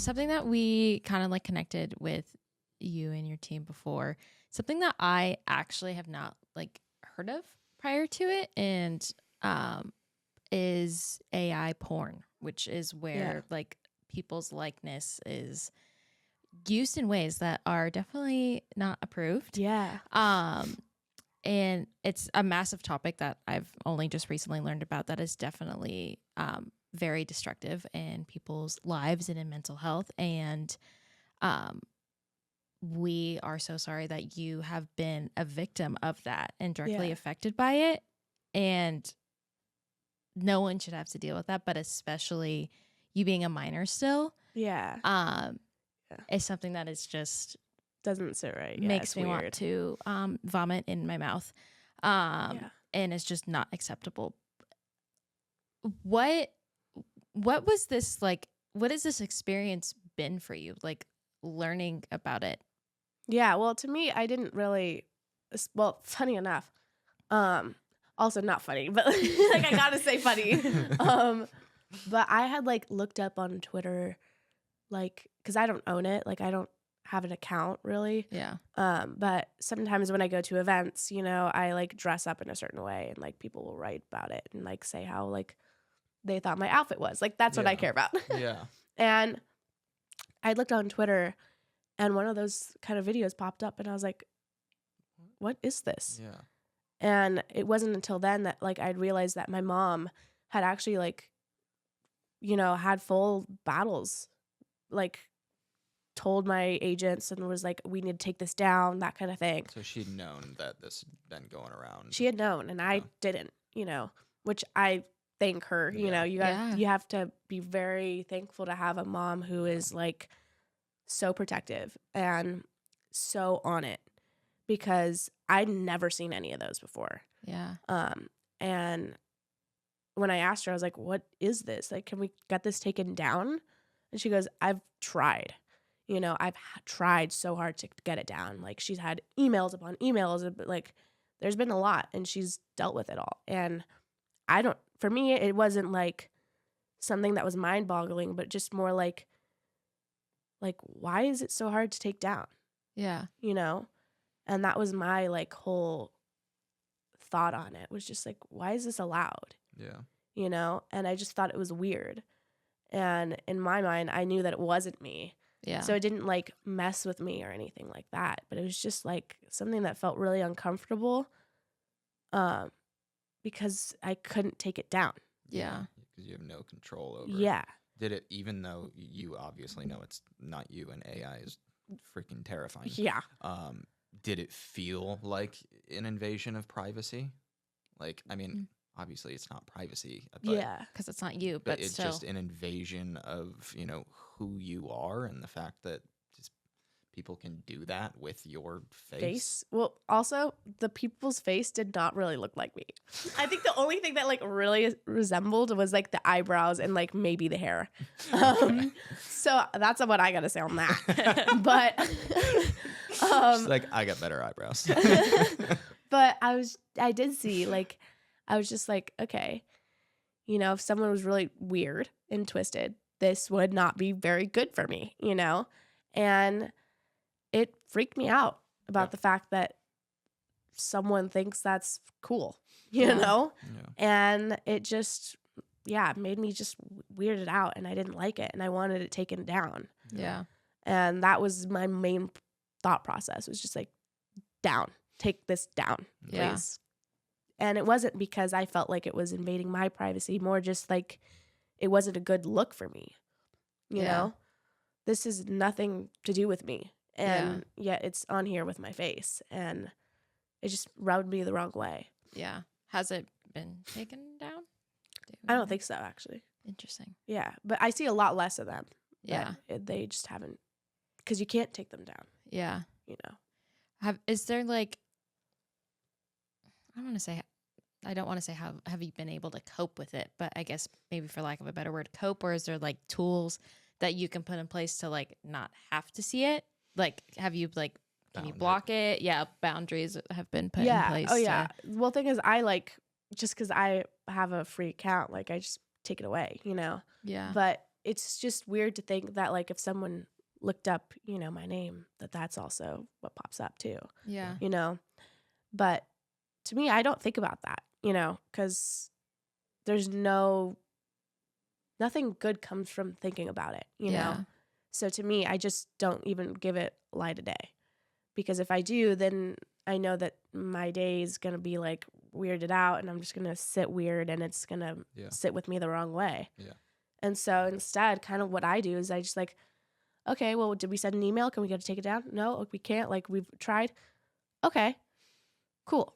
something that we kind of like connected with you and your team before, something that I actually have not like heard of prior to it, and is AI porn, which is where like people's likeness is used in ways that are definitely not approved. Yeah. And it's a massive topic that I've only just recently learned about that is definitely very destructive in people's lives and in mental health. And we are so sorry that you have been a victim of that and directly affected by it. And no one should have to deal with that, but especially you being a minor still. Yeah. It's something that is just doesn't sit right. Makes me want to vomit in my mouth. And it's just not acceptable. What was this like? What has this experience been for you? Like learning about it? Yeah. Well, to me, I didn't really. Well, funny enough. Also not funny, but like I gotta say funny. But I had like looked up on Twitter, like, because I don't own it, like I don't have an account really. Yeah. But sometimes when I go to events, you know, I like dress up in a certain way, and like people will write about it and like say how like they thought my outfit was. Like that's what I care about. Yeah. And I looked on Twitter, and one of those kind of videos popped up, and I was like, "What is this?" Yeah. And it wasn't until then that like I'd realized that my mom had actually like, you know, had full battles, like told my agents and was like, we need to take this down, that kind of thing. So she'd known that this had been going around. She had known, and I didn't, you know, which I thank her. You know, you have to be very thankful to have a mom who is like so protective and so on it, because I'd never seen any of those before. Yeah. And when I asked her, I was like, what is this? Like, can we get this taken down? And she goes, I've tried. You know, I've tried so hard to get it down. Like, she's had emails upon emails, but like, there's been a lot, and she's dealt with it all. And for me, it wasn't like something that was mind boggling, but just more like, why is it so hard to take down? Yeah. You know? And that was my like whole thought on it, was just like, why is this allowed? Yeah. You know? And I just thought it was weird. And in my mind, I knew that it wasn't me. Yeah. So it didn't like mess with me or anything like that. But it was just like something that felt really uncomfortable, because I couldn't take it down. Yeah. Because you have no control over Yeah. Did it, even though you obviously know it's not you and AI is freaking terrifying. Yeah. Did it feel like an invasion of privacy? Like, I mean, obviously it's not privacy. But, yeah. Because it's not you, but it's still. just an invasion of, you know, who you are, and the fact that just people can do that with your face. Well, also, the people's face did not really look like me. I think the only thing that like really resembled was like the eyebrows and like maybe the hair. So that's what I gotta say on that. But She's like, I got better eyebrows. but I did see, like, I was just like, okay, you know, if someone was really weird and twisted, this would not be very good for me, you know? And it freaked me out about the fact that someone thinks that's cool, you know? Yeah. And it just, made me just weirded out, and I didn't like it, and I wanted it taken down. Yeah. And that was my main thought process, was just like, down, take this down, please. Yeah. And it wasn't because I felt like it was invading my privacy, more just like it wasn't a good look for me. You know, this is nothing to do with me. And yet it's on here with my face, and it just rubbed me the wrong way. Yeah. Has it been taken down? I don't think so, actually. Interesting. Yeah. But I see a lot less of them. Yeah. They just haven't, because you can't take them down, Yeah. you know. Is there like, I don't want to say how have you been able to cope with it, but I guess maybe for lack of a better word, cope, or is there like tools that you can put in place to like not have to see it? Like, have you like, can you block it? Yeah. Boundaries have been put in place. Oh yeah. Well, thing is, I like, just because I have a free account, like I just take it away, you know? Yeah. But it's just weird to think that like if someone looked up, you know, my name, that's also what pops up too, Yeah. you know. But to me, I don't think about that, you know, because there's nothing good comes from thinking about it, you Yeah. know. So to me, I just don't even give it light of day, because if I do, then I know that my day is gonna be like weirded out, and I'm just gonna sit weird, and it's gonna Yeah. sit with me the wrong way. Yeah. And so instead, kind of what I do is I just like, okay, well, did we send an email? Can we go to take it down? No, we can't. Like, we've tried. Okay, cool.